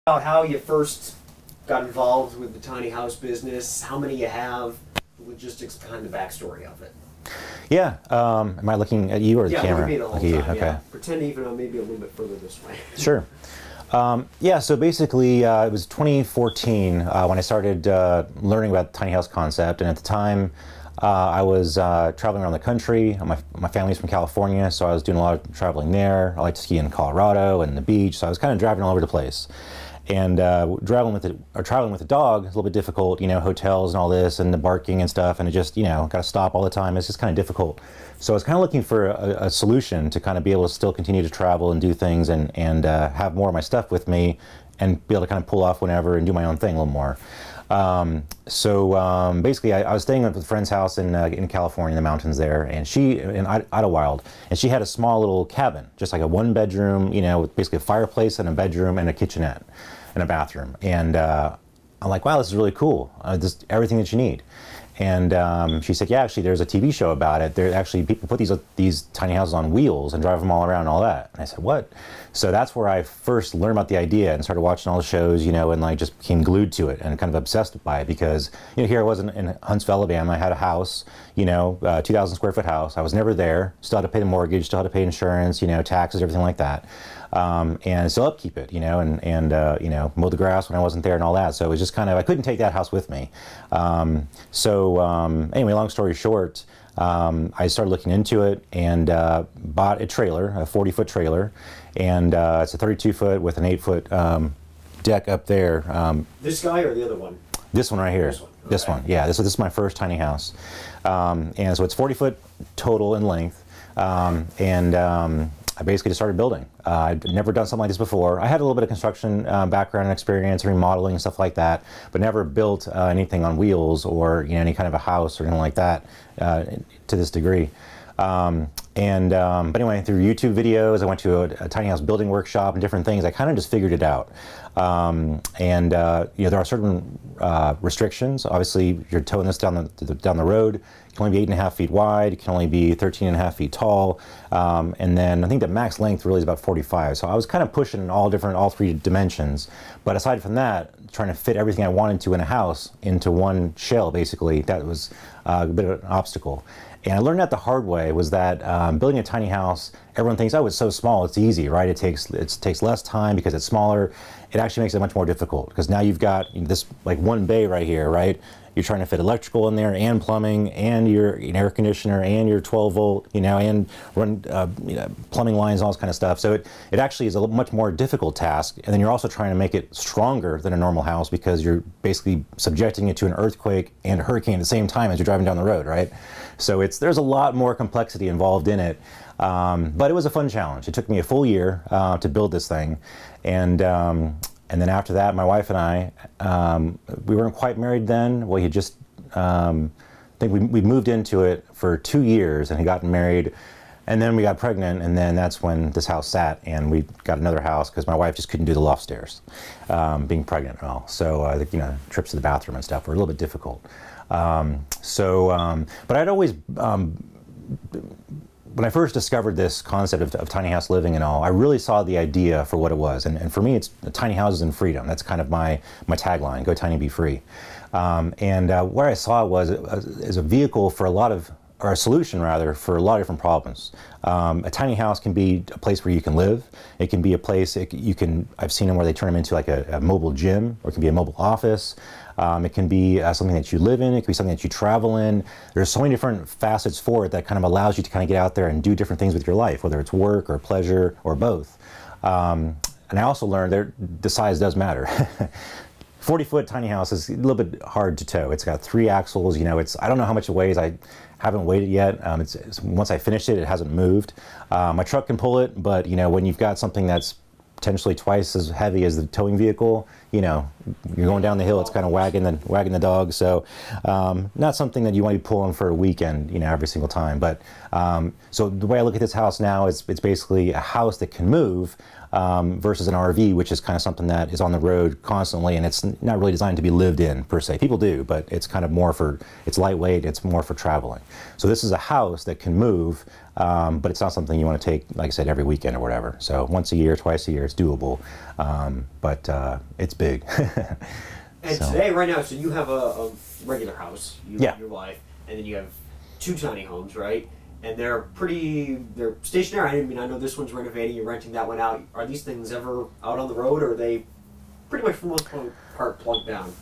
About how you first got involved with the tiny house business, how many you have, the logistics behind the backstory of it. Yeah. Am I looking at you or the camera? Yeah, look at me the whole time. Okay. Yeah. Pretend even maybe a little bit further this way. Sure. Yeah, so basically it was 2014 when I started learning about the tiny house concept, and at the time I was traveling around the country. My family's from California, so I was doing a lot of traveling there. I like to ski in Colorado and the beach, so I was kind of driving all over the place. And traveling with the dog is a little bit difficult, you know, hotels and all this and the barking and stuff, and it just, you know, got to stop all the time. It's just kind of difficult. So I was kind of looking for a solution to kind of be able to still continue to travel and do things and have more of my stuff with me and be able to kind of pull off whenever and do my own thing a little more. Basically I was staying at a friend's house in California, in the mountains there, and in Idlewild, and she had a small little cabin, just like a one bedroom, you know, with basically a fireplace and a bedroom and a kitchenette and a bathroom. And I'm like, wow, this is really cool. Just everything that you need. And she said, yeah, actually, there's a TV show about it. There actually people put these tiny houses on wheels and drive them all around and all that. And I said, what? So that's where I first learned about the idea and started watching all the shows, you know, and like just became glued to it and kind of obsessed by it because, you know, here I was in Huntsville, Alabama. I had a house, you know, 2,000 square foot house. I was never there. Still had to pay the mortgage, still had to pay insurance, you know, taxes, everything like that. And still upkeep it, you know, and you know, mow the grass when I wasn't there and all that. So it was just kind of, I couldn't take that house with me. Anyway, long story short, I started looking into it and bought a trailer, a 40-foot trailer, and it's a 32-foot with an 8-foot deck up there. This guy or the other one? This one right here. This one. Okay. This one, yeah. This is my first tiny house. And so it's 40-foot total in length. I basically just started building. I'd never done something like this before. I had a little bit of construction background and experience, remodeling and stuff like that, but never built anything on wheels or, you know, any kind of a house or anything like that to this degree. But anyway, through YouTube videos, I went to a tiny house building workshop and different things. I kind of just figured it out. You know, there are certain restrictions. Obviously, you're towing this down the road. It can only be 8.5 feet wide. It can only be 13.5 feet tall. And then I think the max length really is about 45. So I was kind of pushing in all 3 dimensions. But aside from that, trying to fit everything I wanted to in a house into one shell, basically, that was a bit of an obstacle. And I learned that the hard way was that building a tiny house, everyone thinks, oh, it's so small, it's easy, right? It takes less time because it's smaller. It actually makes it much more difficult because now you've got this like one bay right here, right? You're trying to fit electrical in there and plumbing and your air conditioner and your 12-volt, you know, and run you know, plumbing lines, all this kind of stuff. So it actually is a much more difficult task. And then you're also trying to make it stronger than a normal house because you're basically subjecting it to an earthquake and a hurricane at the same time as you're driving down the road, right? So there's a lot more complexity involved in it. But it was a fun challenge. It took me a full year to build this thing. And then after that, my wife and I, we weren't quite married then. We had just, I think we moved into it for 2 years and had gotten married. And then we got pregnant, and then that's when this house sat, and we got another house because my wife just couldn't do the loft stairs, being pregnant and all. So, you know, trips to the bathroom and stuff were a little bit difficult. But I'd always, when I first discovered this concept of tiny house living and all, I really saw the idea for what it was. And for me, it's tiny houses and freedom. That's kind of my tagline, go tiny, be free. Where I saw it was as a vehicle for or a solution rather, for a lot of different problems. A tiny house can be a place where you can live. It can be a place, I've seen them where they turn them into like a mobile gym, or it can be a mobile office. It can be something that you live in. It can be something that you travel in. There's so many different facets for it that kind of allows you to kind of get out there and do different things with your life, whether it's work or pleasure or both. And I also learned the size does matter. 40-foot tiny house is a little bit hard to tow. It's got 3 axles. You know, I don't know how much it weighs. I haven't weighed it yet. Once I finished it, it hasn't moved. My truck can pull it, but you know, when you've got something that's potentially twice as heavy as the towing vehicle, you know, you're going down the hill, it's kind of wagging the dog. So not something that you want to be pulling for a weekend, you know, every single time. But so the way I look at this house now is it's basically a house that can move, versus an RV, which is kind of something that is on the road constantly, and it's not really designed to be lived in per se. People do, but it's kind of more for, it's lightweight, it's more for traveling. So this is a house that can move, but it's not something you want to take, like I said, every weekend or whatever. So once a year, twice a year, it's doable, but it's big. And today, right now, so you have a regular house, you and your wife, and then you have 2 tiny homes, right? And they're stationary. I mean, I know this one's renovating, you're renting that one out. Are these things ever out on the road, or are they pretty much for the most part plugged down?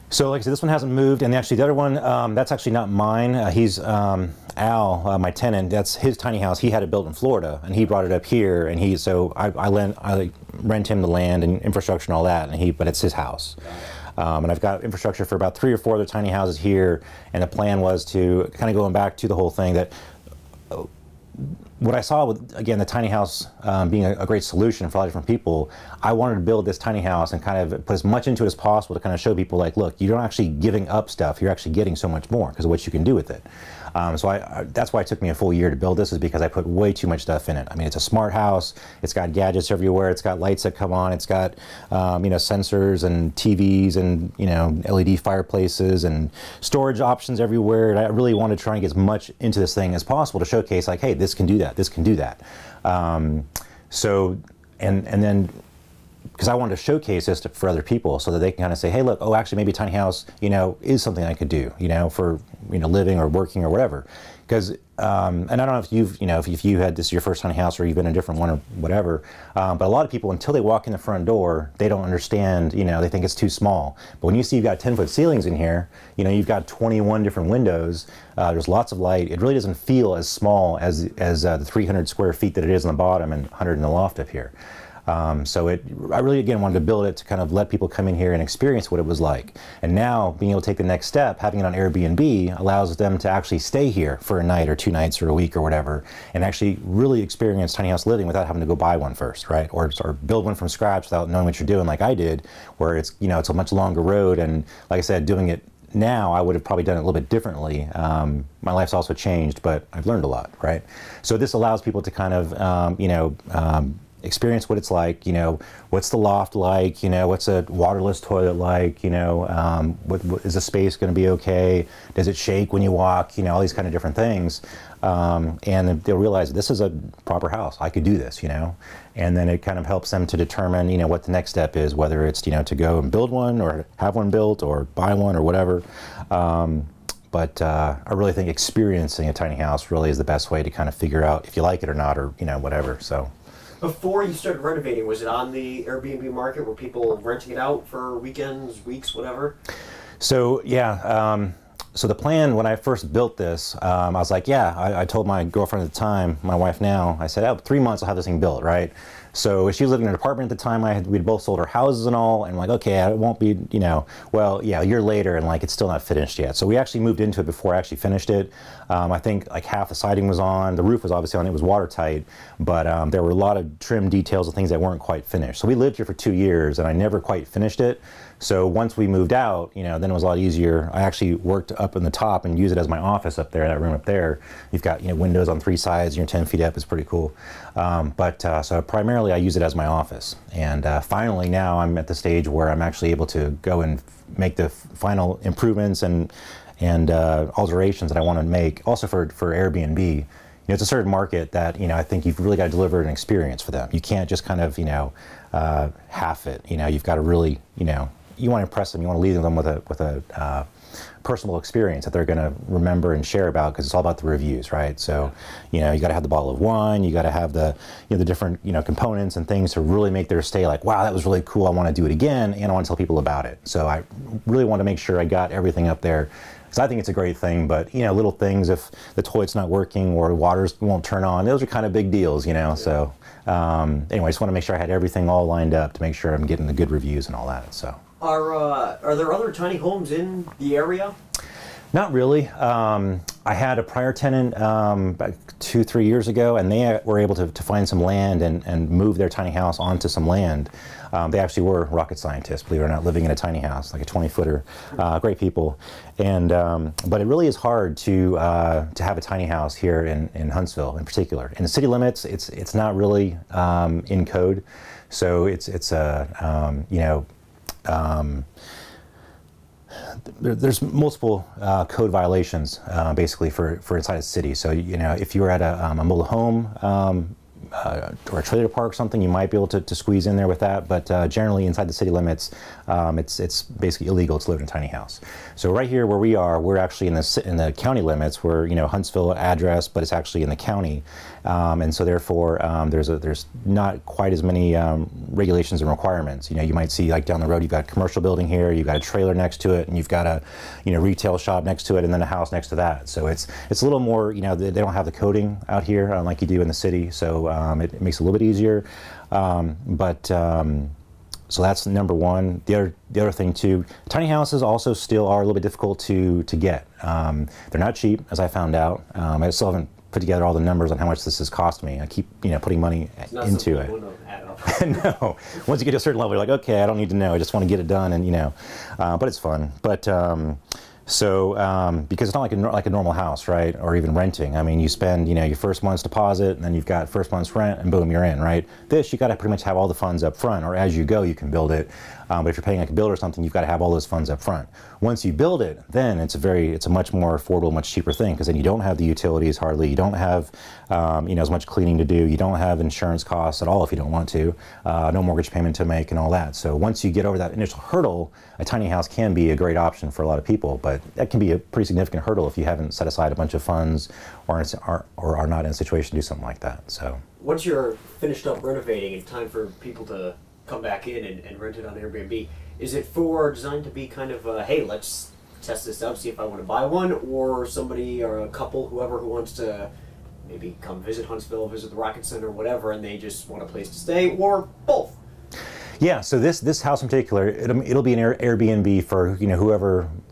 So like I said, this one hasn't moved, and actually the other one, that's actually not mine. He's Al, my tenant, that's his tiny house. He had it built in Florida, and he brought it up here, and so I rent him the land and infrastructure and all that, but it's his house. And I've got infrastructure for about 3 or 4 other tiny houses here, and the plan was to, kind of going back to the whole thing, that what I saw with, again, the tiny house being a great solution for a lot of different people, I wanted to build this tiny house and kind of put as much into it as possible to kind of show people, like, look, you're not actually giving up stuff, you're actually getting so much more because of what you can do with it. So that's why it took me a full year to build this, is because I put way too much stuff in it. I mean, it's a smart house, it's got gadgets everywhere, it's got lights that come on, it's got sensors and TVs and LED fireplaces and storage options everywhere. And I really wanted to try and get as much into this thing as possible to showcase, like, hey, this can do that, this can do that. And then, because I wanted to showcase this for other people so that they can kind of say, hey, look, oh, actually maybe tiny house, is something I could do, for, living or working or whatever. Because, and I don't know if if you had this your first tiny house or you've been in a different one or whatever, but a lot of people, until they walk in the front door, they don't understand, they think it's too small. But when you see you've got 10-foot ceilings in here, you've got 21 different windows, there's lots of light, it really doesn't feel as small as the 300 square feet that it is on the bottom and 100 in the loft up here. So I really, again, wanted to build it to kind of let people come in here and experience what it was like. And now, being able to take the next step, having it on Airbnb allows them to actually stay here for a night or 2 nights or a week or whatever, and actually really experience tiny house living without having to go buy one first, right? Or build one from scratch without knowing what you're doing, like I did, where it's, it's a much longer road. And like I said, doing it now, I would have probably done it a little bit differently. My life's also changed, but I've learned a lot, right? So this allows people to kind of, experience what it's like, what's the loft like, what's a waterless toilet like, what is the space going to be okay, does it shake when you walk, all these kind of different things. And they'll realize this is a proper house, I could do this, and then it kind of helps them to determine, what the next step is, whether it's, to go and build one or have one built or buy one or whatever. But I really think experiencing a tiny house really is the best way to kind of figure out if you like it or not, or, whatever, so. Before you started renovating, was it on the Airbnb market? Were people renting it out for weekends, weeks, whatever? So, yeah. So the plan when I first built this, I was like, yeah, I told my girlfriend at the time, my wife now, I said, 3 months I'll have this thing built, right? So she was living in an apartment at the time. We'd both sold our houses and all, and like, okay, it won't be, well, yeah, a year later, and like, it's still not finished yet. So we actually moved into it before I actually finished it. I think like half the siding was on, the roof was obviously on, it was watertight, but there were a lot of trim details and things that weren't quite finished. So we lived here for 2 years, and I never quite finished it. So once we moved out, then it was a lot easier. I actually worked up in the top and used it as my office up there, that room up there. You've got, windows on 3 sides, you're 10 feet up, it's pretty cool. So primarily I use it as my office. And finally now I'm at the stage where I'm actually able to go and make the final improvements and alterations that I want to make, also for Airbnb. It's a certain market that, I think you've really got to deliver an experience for them. You can't just kind of, half it. You've got to really, you want to impress them. You want to leave them with a personal experience that they're going to remember and share about, because it's all about the reviews, right? So, you got to have the bottle of wine. You got to have the, the different, components and things to really make their stay like, wow, that was really cool. I want to do it again, and I want to tell people about it. So I really want to make sure I got everything up there, because I think it's a great thing. But little things, if the toilet's not working or the waters won't turn on, those are kind of big deals, Yeah. So anyway, I just want to make sure I had everything all lined up to make sure I'm getting the good reviews and all that. So. Are there other tiny homes in the area? Not really. I I had a prior tenant about 2-3 years ago, and they were able to find some land and move their tiny house onto some land. They actually were rocket scientists, believe it or not, living in a tiny house, like a 20-footer. Great people. And but it really is hard to have a tiny house here in Huntsville, in particular. In the city limits, it's not really in code, so it's a you know. There's multiple code violations basically for inside a city. So you know, if you were at a mobile home or a trailer park or something, you might be able to squeeze in there with that. But generally, inside the city limits, it's basically illegal to live in a tiny house. So right here where we are, we're actually in the county limits. We're, you know, Huntsville address, but it's actually in the county, and so therefore there's not quite as many regulations and requirements. You know, you might see like down the road, you've got a commercial building here, you've got a trailer next to it, and you've got a, you know, retail shop next to it, and then a house next to that. So it's a little more, you know, they don't have the coding out here like you do in the city. So it makes it a little bit easier, so that's number one. The other thing too, tiny houses also still are a little bit difficult to get. They're not cheap, as I found out. I still haven't put together all the numbers on how much this has cost me. I keep, you know, putting money into it. No, once you get to a certain level, you're like, okay, I don't need to know. I just want to get it done, and you know, but it's fun. But because it's not like a normal house, right? Or even renting. I mean, you spend, you know, your first month's deposit, and then you've got first month's rent, and boom, you're in, right? This, you got to pretty much have all the funds up front, or as you go, you can build it. But if you're paying like a builder or something, you've got to have all those funds up front. Once you build it, then it's a much more affordable, much cheaper thing, because then you don't have the utilities hardly, you don't have, you know, as much cleaning to do, you don't have insurance costs at all if you don't want to, no mortgage payment to make, and all that. So once you get over that initial hurdle, a tiny house can be a great option for a lot of people, but that can be a pretty significant hurdle if you haven't set aside a bunch of funds or are not in a situation to do something like that. So once you're finished up renovating and time for people to come back in and rent it on Airbnb, is it designed to be kind of hey, let's test this out, see if I want to buy one, or somebody or a couple, whoever who wants to maybe come visit Huntsville, visit the Rocket Center, whatever, and they just want a place to stay, or both? Yeah, so this house in particular, it'll be an Airbnb for, you know,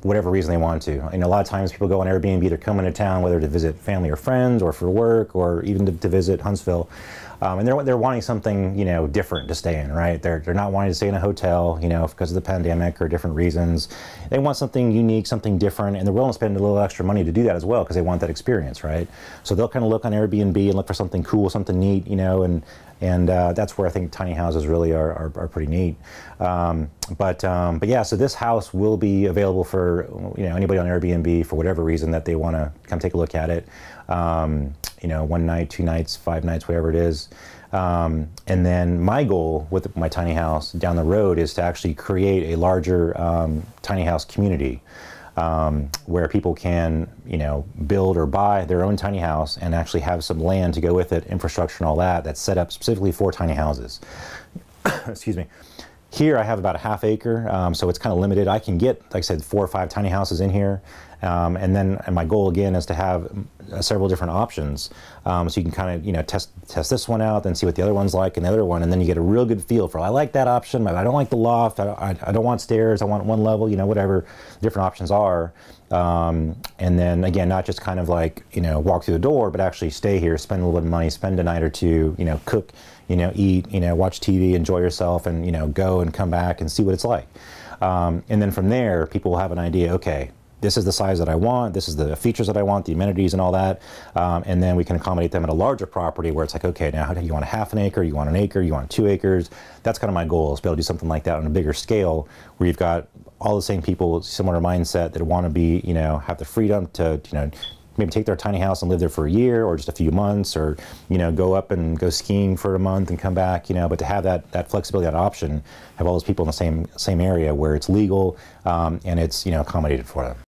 whatever reason they want to. And a lot of times people go on Airbnb, they're coming to town, whether to visit family or friends, or for work, or even to visit Huntsville. And they're wanting something, you know, different to stay in, right? They're not wanting to stay in a hotel, you know, because of the pandemic or different reasons. They want something unique, something different, and they're willing to spend a little extra money to do that as well, because they want that experience, right? So they'll kind of look on Airbnb and look for something cool, something neat, you know, and that's where I think tiny houses really are pretty neat. But yeah, so this house will be available for, you know, anybody on Airbnb for whatever reason that they want to come take a look at it. You know, 1 night, 2 nights, 5 nights, whatever it is. And then my goal with my tiny house down the road is to actually create a larger tiny house community. Where people can, you know, build or buy their own tiny house and actually have some land to go with it, infrastructure and all that, that's set up specifically for tiny houses. Excuse me. Here I have about a ½ acre, so it's kind of limited. I can get, like I said, 4 or 5 tiny houses in here, and my goal again is to have several different options, so you can kind of, you know, test this one out, then see what the other one's like, and the other one, and then you get a real good feel for, I like that option, but I don't like the loft, I don't want stairs, I want one level, you know, whatever the different options are. And then again, not just kind of like, you know, walk through the door, but actually stay here, spend a little bit of money, spend a night or two, you know, cook, you know, eat, you know, watch TV, enjoy yourself, and, you know, go and come back and see what it's like. And then from there, people will have an idea, okay, this is the size that I want, this is the features that I want, the amenities and all that, and then we can accommodate them at a larger property where it's like, okay, now you want a ½ an acre, you want an acre, you want 2 acres. That's kind of my goal, is to be able to do something like that on a bigger scale, where you've got all the same people, similar mindset, that want to be, you know, have the freedom to, you know, maybe take their tiny house and live there for a year or just a few months, or, you know, go up and go skiing for a month and come back, you know, but to have that flexibility, that option, have all those people in the same area where it's legal, and it's, you know, accommodated for them.